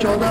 14,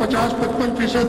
50-55%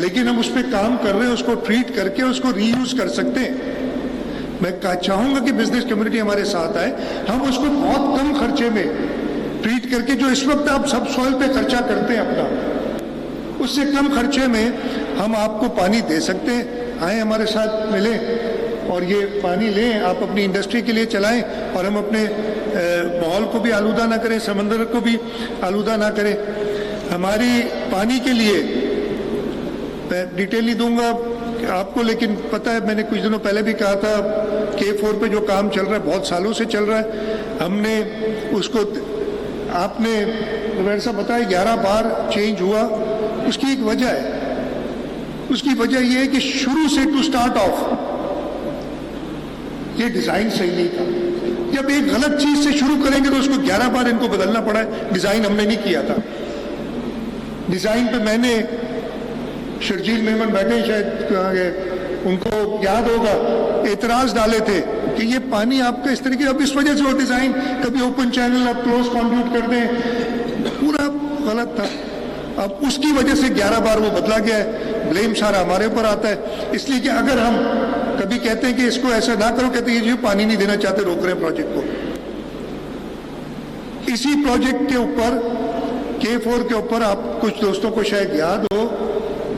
لیکن ہم اس پہ کام کر رہے ہیں, اس کو ٹریٹ کر کے اس کو ری یوز کر سکتے ہیں. میں چاہوں گا کہ بزنس کمیونٹی ہمارے ساتھ آئے, ہم اس کو بہت کم خرچے میں ٹریٹ کر کے, جو اس وقت آپ سب سوئل پہ خرچہ کرتے ہیں اپنا, اس سے کم خرچے میں ہم آپ کو پانی دے سکتے ہیں. آئیں ہمارے ساتھ ملیں اور یہ پانی لیں, آپ اپنی انڈسٹری کے لیے چلائیں, اور ہم اپنے ماحول کو بھی آلودہ نہ کریں, سمندر کو بھی آلودہ نہ کریں. ہماری پانی کے لیے میں ڈیٹیل نہیں دوں گا آپ کو, لیکن پتہ ہے میں نے کچھ دنوں پہلے بھی کہا تھا K4 پہ جو کام چل رہا ہے بہت سالوں سے چل رہا ہے. ہم نے اس کو, آپ نے زبیر صاحب بتایا 11 بار چینج ہوا. اس کی ایک وجہ ہے, اس کی وجہ یہ ہے کہ شروع سے ٹو سٹارٹ آف یہ ڈیزائن صحیح نہیں تھا. جب ایک غلط چیز سے شروع کریں گے تو اس کو 11 بار ان کو بدلنا پڑا ہے. ڈیزائن ہم نے نہیں کیا تھا. ڈیزائن پہ میں نے, شرجیل میمن بیٹھے ہیں شاید کہاں گئے, ان کو یاد ہوگا, اعتراض ڈالے تھے کہ یہ پانی آپ کا اس طریقے, اب اس وجہ سے وہ ڈیزائن کبھی اوپن چینل اب کلوز کانڈیوٹ کر دیں, پورا غلط تھا. اب اس کی وجہ سے 11 بار وہ بدلا گیا ہے. بلیم سارا ہمارے اوپر آتا ہے, اس لیے کہ اگر ہم کبھی کہتے ہیں کہ اس کو ایسا نہ کرو, کہتے ہیں یہ پانی نہیں دینا چاہتے, روک رہے ہیں پروجیکٹ کو. اسی پروجیکٹ کے اوپر K4 کے اوپر آپ کچھ دوستوں کو شاید یاد ہو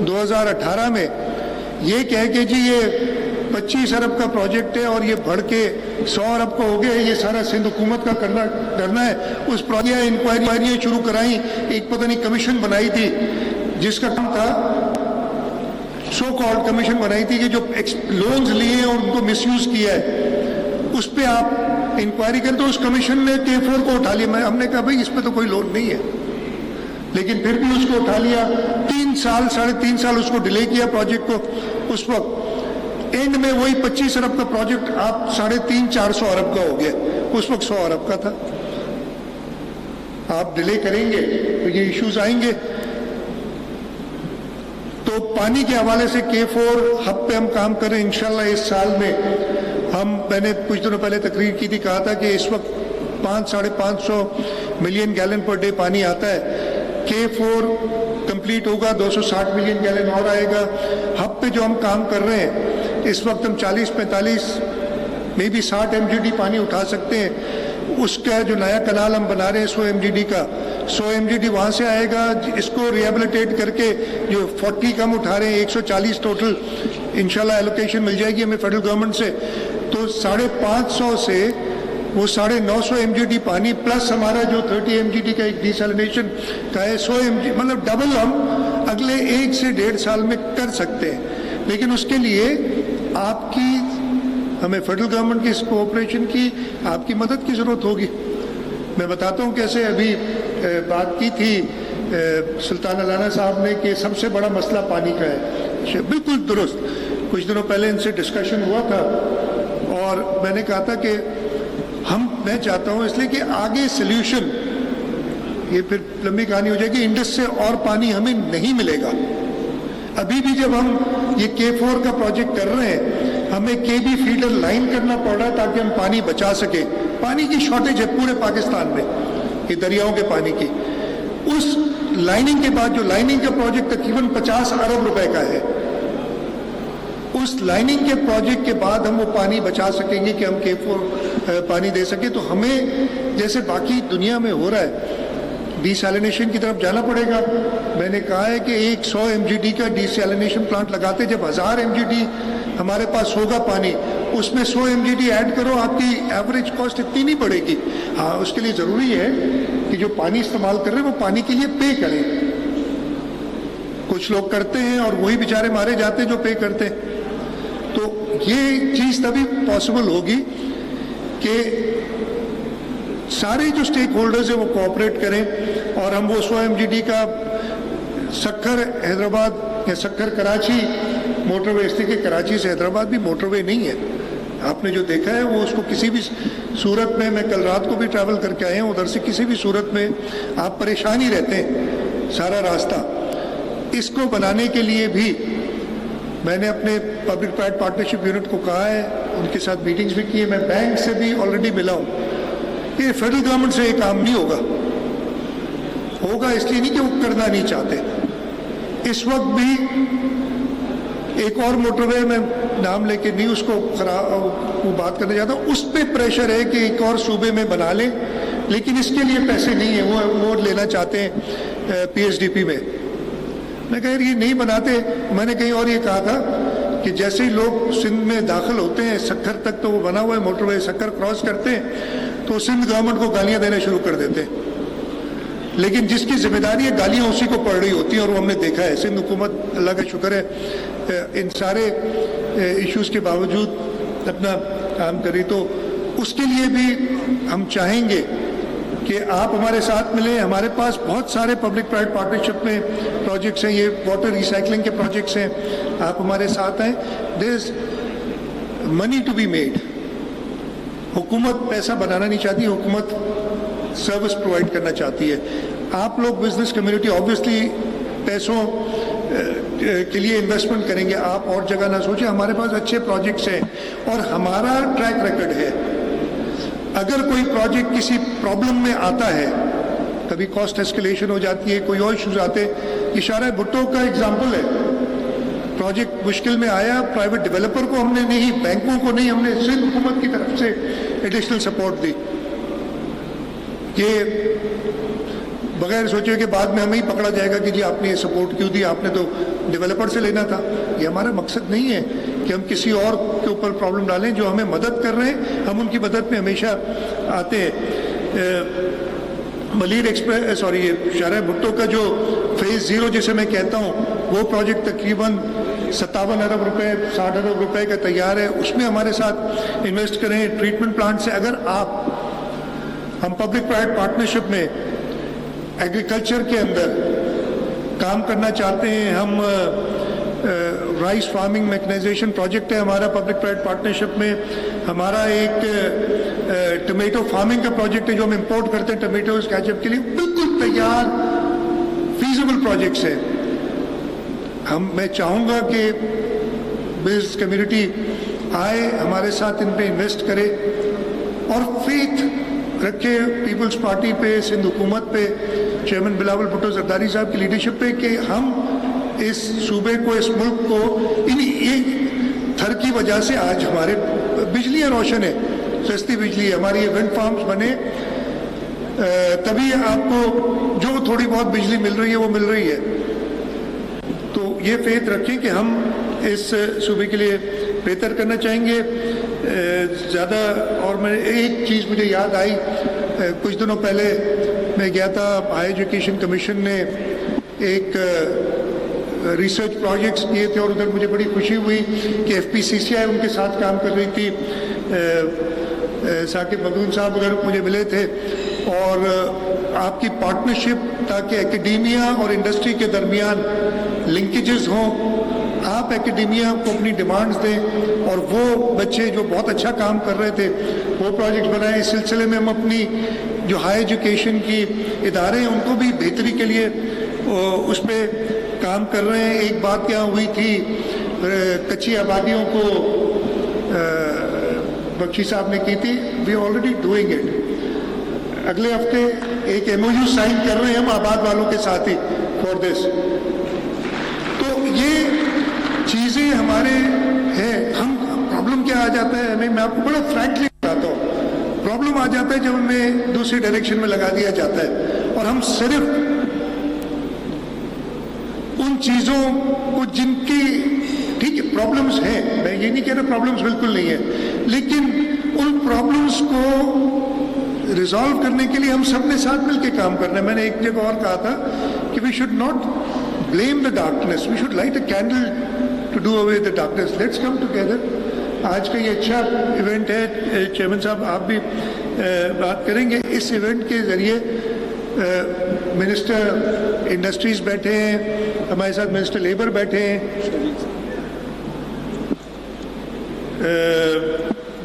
2018 میں یہ کہہ کے جی یہ 25 ارب کا پروجیکٹ ہے اور یہ بڑھ کے 100 ارب کا ہو گیا, یہ سارا سندھ حکومت کا کرنا ہے. اس پروجیکٹ انکوائریاں شروع کرائیں, ایک پتہ نہیں کمیشن بنائی تھی جس کا کام تھا, سو کالڈ کمیشن بنائی تھی کہ جو لونز لیے ہیں اور ان کو مس یوز کیا ہے اس پہ آپ انکوائری کریں. تو اس کمیشن نے K4 کو اٹھا لیا. ہم نے کہا بھائی اس پہ تو کوئی لون نہیں ہے, لیکن پھر بھی اس کو اٹھا لیا. 3 سال 3.5 سال اس کو ڈیلے کیا پروجیکٹ کو. اس وقت اینڈ میں وہی 25 ارب کا پروجیکٹ آپ 350-400 ارب کا ہو گیا. اس وقت 100 ارب کا تھا. آپ ڈیلے کریں گے تو یہ ایشوز آئیں گے. تو پانی کے حوالے سے K4 ہب پہ ہم کام کر رہے ہیں. انشاءاللہ اس سال میں میں نے کچھ دنوں پہلے تقریر کی تھی, کہا تھا کہ اس وقت 500-550 ملین گیلن پر ڈے پانی آتا ہے. K4 کمپلیٹ ہوگا 260 ملین گیلن اور آئے گا. ہب پہ جو ہم کام کر رہے ہیں اس وقت ہم 40-45 میں بھی 60 MGD پانی اٹھا سکتے ہیں. اس کا جو نیا کنال ہم بنا رہے ہیں 100 MGD کا, 100 MGD وہاں سے آئے گا. اس کو ریہیبلیٹیٹ کر کے جو 40 کم اٹھا رہے ہیں 140 ٹوٹل انشاءاللہ ایلوکیشن مل جائے گی ہمیں فیڈرل گورنمنٹ سے. تو 550 سے وہ 950 MGD پانی پلس ہمارا جو 30 MGD کا ایک ڈیسیلینیشن کا ہے 100 MGD, مطلب ڈبل ہم اگلے 1 سے 1.5 سال میں کر سکتے ہیں. لیکن اس کے لیے آپ کی, ہمیں فیڈرل گورنمنٹ کی کوآپریشن کی, آپ کی مدد کی ضرورت ہوگی. میں بتاتا ہوں کیسے. ابھی بات کی تھی سلطان علانہ صاحب نے کہ سب سے بڑا مسئلہ پانی کا ہے. بالکل درست. کچھ دنوں پہلے ان سے ڈسکشن ہوا تھا اور میں نے کہا تھا کہ میں چاہتا ہوں اس لیے کہ آگے سلیوشن, یہ پھر لمبی کہانی ہو جائے گی, انڈس سے اور پانی ہمیں نہیں ملے گا. ابھی بھی جب ہم یہ K4 کا پروجیکٹ کر رہے ہیں ہمیں KB فیڈر لائن کرنا پڑ رہا ہے تاکہ ہم پانی بچا سکیں. پانی کی شارٹیج ہے پورے پاکستان میں, یہ دریاؤں کے پانی کی. اس لائننگ کے بعد جو لائننگ کا پروجیکٹ تقریباً 50 ارب روپے کا ہے, اس لائننگ کے پروجیکٹ کے بعد ہم وہ پانی بچا سکیں گے کہ ہم K4 پانی دے سکیں. تو ہمیں جیسے باقی دنیا میں ہو رہا ہے ڈیسیلینیشن کی طرف جانا پڑے گا. میں نے کہا ہے کہ ایک 100 MGD کا ڈیسیلینیشن پلانٹ لگاتے, جب 1000 MGD ہمارے پاس ہوگا پانی, اس میں 100 MGD ایڈ کرو, آپ کی ایوریج کاسٹ اتنی نہیں بڑھے گی. ہاں اس کے لیے ضروری ہے کہ جو پانی استعمال کر رہے ہیں وہ پانی کے لیے پے کریں. کچھ لوگ کرتے ہیں اور وہی بیچارے مارے جاتے ہیں جو پے کرتے ہیں. تو یہ چیز تبھی پاسبل ہوگی کہ سارے جو سٹیک ہولڈرز ہیں وہ کوآپریٹ کریں اور ہم وہ 100 MGD کا سکھر حیدرآباد یا سکھر کراچی موٹر وے, اس لیے کہ کراچی سے حیدرآباد بھی موٹر وے نہیں ہے. آپ نے جو دیکھا ہے وہ اس کو کسی بھی صورت میں کل رات کو بھی ٹریول کر کے آئے ہیں, ادھر سے کسی بھی صورت میں آپ پریشان ہی رہتے ہیں سارا راستہ. اس کو بنانے کے لیے بھی میں نے اپنے پبلک پرائیویٹ پارٹنرشپ یونٹ کو کہا ہے, ان کے ساتھ میٹنگز بھی کی ہے. میں بینک سے بھی آلریڈی ملا ہوں. یہ فیڈرل گورنمنٹ سے یہ کام نہیں ہوگا اس لیے نہیں کہ وہ کرنا نہیں چاہتے, اس وقت بھی ایک اور موٹر وے میں نام لے کے نہیں اس کو وہ بات کرنا چاہتا ہوں, اس پہ پریشر ہے کہ ایک اور صوبے میں بنا لیں, لیکن اس کے لیے پیسے نہیں ہیں, وہ لینا چاہتے ہیں پی ایس ڈی پی میں. میں کہا یہ نہیں بناتے. میں نے کہیں اور یہ کہا تھا کہ جیسے ہی لوگ سندھ میں داخل ہوتے ہیں, سکھر تک تو وہ بنا ہوا ہے موٹر وے, سکھر کراس کرتے ہیں تو سندھ گورنمنٹ کو گالیاں دینا شروع کر دیتے ہیں, لیکن جس کی ذمہ داری ہے گالیاں اسی کو پڑ رہی ہوتی ہیں, اور وہ ہم نے دیکھا ہے. سندھ حکومت اللہ کا شکر ہے ان سارے ایشوز کے باوجود اپنا کام کری. تو اس کے لیے بھی ہم چاہیں گے کہ آپ ہمارے ساتھ ملیں. ہمارے پاس بہت سارے پبلک پرائیویٹ پارٹنرشپ میں پروجیکٹس ہیں, یہ واٹر ریسائکلنگ کے پروجیکٹس ہیں, آپ ہمارے ساتھ آئیں. دیر از منی ٹو بی میڈ. حکومت پیسہ بنانا نہیں چاہتی, حکومت سروس پرووائڈ کرنا چاہتی ہے. آپ لوگ بزنس کمیونٹی آبویسلی پیسوں کے لیے انویسٹمنٹ کریں گے, آپ اور جگہ نہ سوچیں. ہمارے پاس اچھے پروجیکٹس ہیں اور ہمارا ٹریک ریکارڈ ہے. اگر کوئی پروجیکٹ کسی پرابلم میں آتا ہے, کبھی کاسٹ ایسکیلیشن ہو جاتی ہے, کوئی اور ایشوز آتے, یہ شارع بھٹو کا اگزامپل ہے. پروجیکٹ مشکل میں آیا, پرائیویٹ ڈیولپر کو ہم نے نہیں, بینکوں کو نہیں, ہم نے سندھ حکومت کی طرف سے ایڈیشنل سپورٹ دی. یہ بغیر سوچے کہ بعد میں ہمیں ہی پکڑا جائے گا کہ جی آپ نے یہ سپورٹ کیوں دی, آپ نے تو ڈیولپر سے لینا تھا. یہ ہمارا مقصد نہیں ہے کہ ہم کسی اور کے اوپر پرابلم ڈالیں. جو ہمیں مدد کر رہے ہیں ہم ان کی مدد میں ہمیشہ آتے ہیں. ملیر ایکسپریس شارع بھٹو کا جو فیز 0 جسے میں کہتا ہوں, وہ پروجیکٹ تقریباً 57 ارب روپے 60 ارب روپے کا تیار ہے. اس میں ہمارے ساتھ انویسٹ کریں. ٹریٹمنٹ پلانٹ سے اگر ہم پبلک پرائیویٹ پارٹنرشپ میں ایگریکلچر کے اندر کام کرنا چاہتے ہیں, ہم رائس فارمنگ میکنائزیشن پروجیکٹ ہے ہمارا پبلک پرائیویٹ پارٹنرشپ میں. ہمارا ایک ٹمیٹو فارمنگ کا پروجیکٹ ہے جو ہم امپورٹ کرتے ہیں ٹمیٹوز کیچپ کے لیے. بالکل تیار فیزیبل پروجیکٹس ہیں. میں چاہوں گا کہ بزنس کمیونٹی آئے, ہمارے ساتھ ان پہ انویسٹ کرے اور فیتھ رکھے پیپلز پارٹی پہ, سندھ حکومت پہ, چیئرمین بلاول بھٹو زرداری صاحب کی لیڈرشپ پہ, کہ ہم اس صوبے کو, اس ملک کو ایک تھر کی وجہ سے آج ہمارے بجلیاں روشن ہے, سستی بجلی ہے, ہماری یہ ونڈ فارمز بنے, تبھی آپ کو جو تھوڑی بہت بجلی مل رہی ہے وہ مل رہی ہے. تو یہ فیتھ رکھیں کہ ہم اس صوبے کے لیے بہتر کرنا چاہیں گے زیادہ. اور میں ایک چیز مجھے یاد آئی, کچھ دنوں پہلے میں گیا تھا, ہائی ایجوکیشن کمیشن نے ایک ریسرچ پروجیکٹس کیے تھے اور ادھر مجھے بڑی خوشی ہوئی کہ ایف پی سی سی آئی ان کے ساتھ کام کر رہی تھی. ثاقب مخدوم صاحب ادھر مجھے ملے تھے, اور آپ کی پارٹنرشپ تاکہ ایکیڈیمیا اور انڈسٹری کے درمیان لنکیجز ہوں, آپ ایکیڈیمیا کو اپنی ڈیمانڈز دیں, اور وہ بچے جو بہت اچھا کام کر رہے تھے وہ پروجیکٹ بنائیں. اس سلسلے میں ہم اپنی جو ہائی ایجوکیشن کی ادارے ہیں ان کو بھی بہتری کے لیے اس پہ کام کر رہے ہیں. ایک بات کیا ہوئی تھی, کچی آبادیوں کو بخشی صاحب نے کی تھی, وی آلریڈی ڈوئنگ اٹ. اگلے ہفتے ایک ایم او یو سائن کر رہے ہیں ہم آباد والوں کے ساتھ ہی فار دس. تو یہ چیزیں ہمارے ہیں. ہم پرابلم کیا آ جاتا ہے ہمیں, میں آپ کو بڑا فرینکلی بتاتا ہوں, پرابلم آ جاتا ہے جب ہمیں دوسری ڈائریکشن میں لگا دیا جاتا ہے, اور ہم صرف ان چیزوں کو جن کی ٹھیک ہے پرابلمس ہیں, میں یہ نہیں کہہ رہا پرابلمس بالکل نہیں ہیں, لیکن ان پرابلمس کو ریزالو کرنے کے لیے ہم سب نے ساتھ مل کے کام کرنا ہے. میں نے ایک جگہ اور کہا تھا کہ we should not blame the darkness, we should light a candle to do away the darkness. Let's come together. آج کا یہ اچھا ایونٹ ہے, چیئرمین صاحب آپ بھی بات کریں گے. اس ایونٹ کے ذریعے منسٹر انڈسٹریز بیٹھے ہیں, ہمارے ساتھ منسٹر لیبر بیٹھے ہیں,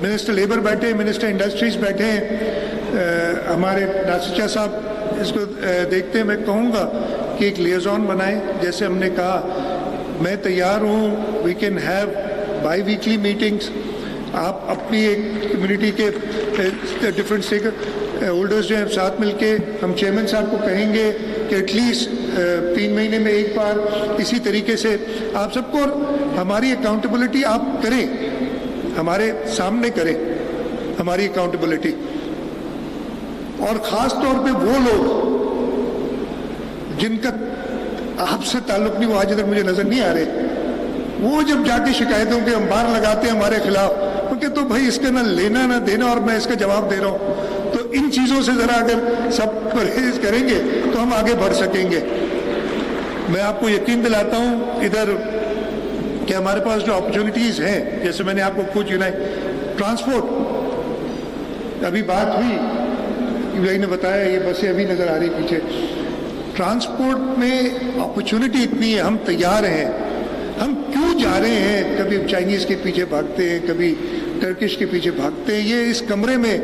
منسٹر لیبر بیٹھے ہیں, منسٹر انڈسٹریز بیٹھے ہیں, ہمارے ناصر شاہ صاحب اس کو دیکھتے ہیں. میں کہوں گا کہ ایک لیزون بنائیں, جیسے ہم نے کہا میں تیار ہوں, we can have biweekly meetings. آپ اپنی ایک کمیونٹی کے ڈفرینٹ اسٹیک ہولڈرز جو ہیں ساتھ مل کے, ہم چیئرمین صاحب کو کہیں گے کہ ایٹ لیسٹ 3 مہینے میں ایک بار اسی طریقے سے آپ سب کو ہماری اکاؤنٹیبلٹی آپ کریں, ہمارے سامنے کریں ہماری اکاؤنٹیبلٹی. اور خاص طور پہ وہ لوگ جن کا آپ سے تعلق نہیں, وہ آج ادھر مجھے نظر نہیں آ رہے, وہ جب جا کے شکایتوں کے انبار لگاتے ہیں ہمارے خلاف, کیونکہ تو بھائی اس کا نہ لینا نہ دینا اور میں اس کا جواب دے رہا ہوں. تو ان چیزوں سے ذرا اگر سب پرہیز کریں گے تو ہم آگے بڑھ سکیں گے. میں آپ کو یقین دلاتا ہوں ادھر کہ ہمارے پاس جو اپرچونیٹیز ہیں, جیسے میں نے آپ کو پوچھا ہے ٹرانسپورٹ, ابھی بات ہوئی, بھائی نے بتایا یہ بسیں ابھی نظر آ رہی پیچھے. ٹرانسپورٹ میں اپرچونٹی اتنی ہے, ہم تیار ہیں. ہم کیوں جا رہے ہیں, کبھی چائنیز کے پیچھے بھاگتے ہیں, کبھی ٹرکش کے پیچھے بھاگتے ہیں. یہ اس کمرے میں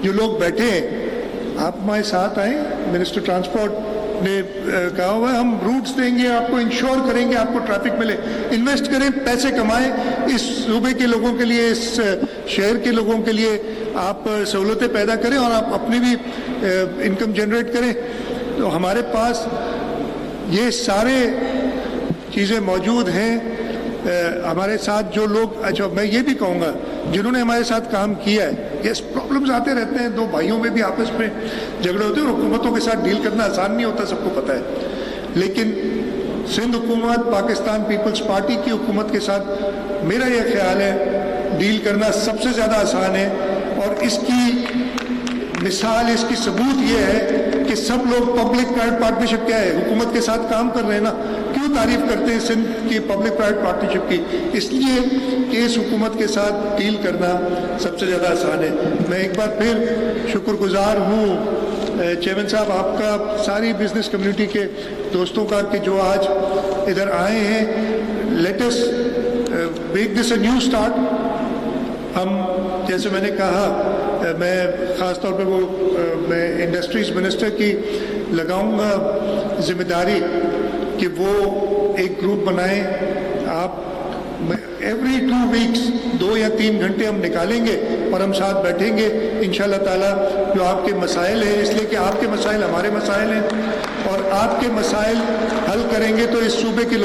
جو لوگ بیٹھے ہیں, آپ ہمارے ساتھ آئیں. منسٹر ٹرانسپورٹ نے کہا ہوا ہے ہم روٹس دیں گے آپ کو, انشور کریں گے آپ کو ٹریفک ملے. انویسٹ کریں, پیسے کمائیں, اس صوبے کے لوگوں کے لیے, اس شہر کے لوگوں کے لیے آپ سہولتیں پیدا کریں اور آپ اپنی بھی انکم جنریٹ کریں. تو ہمارے پاس یہ سارے چیزیں موجود ہیں. ہمارے ساتھ جو لوگ, اچھا میں یہ بھی کہوں گا جنہوں نے ہمارے ساتھ کام کیا ہے, یس پرابلمز آتے رہتے ہیں, دو بھائیوں میں بھی آپس میں جھگڑے ہوتے ہیں, اور حکومتوں کے ساتھ ڈیل کرنا آسان نہیں ہوتا, سب کو پتہ ہے. لیکن سندھ حکومت, پاکستان پیپلز پارٹی کی حکومت کے ساتھ میرا یہ خیال ہے ڈیل کرنا سب سے زیادہ آسان ہے. اور اس کی مثال, اس کی ثبوت یہ ہے کہ سب لوگ پبلک پرائیویٹ پارٹنرشپ کیا ہے, حکومت کے ساتھ کام کر رہے ہیں نا, کیوں تعریف کرتے ہیں سندھ کی پبلک پرائیویٹ پارٹنرشپ کی؟ اس لیے کہ اس حکومت کے ساتھ ڈیل کرنا سب سے زیادہ آسان ہے. میں ایک بار پھر شکر گزار ہوں چیئرمین صاحب آپ کا, ساری بزنس کمیونٹی کے دوستوں کا, کہ جو آج ادھر آئے ہیں. Let us make this a new start. ہم جیسے میں نے کہا, میں خاص طور پہ وہ میں انڈسٹریز منسٹر کی لگاؤں گا ذمہ داری کہ وہ ایک گروپ بنائیں. آپ ایوری 2 ویکس 2 یا 3 گھنٹے ہم نکالیں گے اور ہم ساتھ بیٹھیں گے انشاءاللہ تعالیٰ. جو آپ کے مسائل ہیں, اس لیے کہ آپ کے مسائل ہمارے مسائل ہیں, اور آپ کے مسائل حل کریں گے تو اس صوبے کے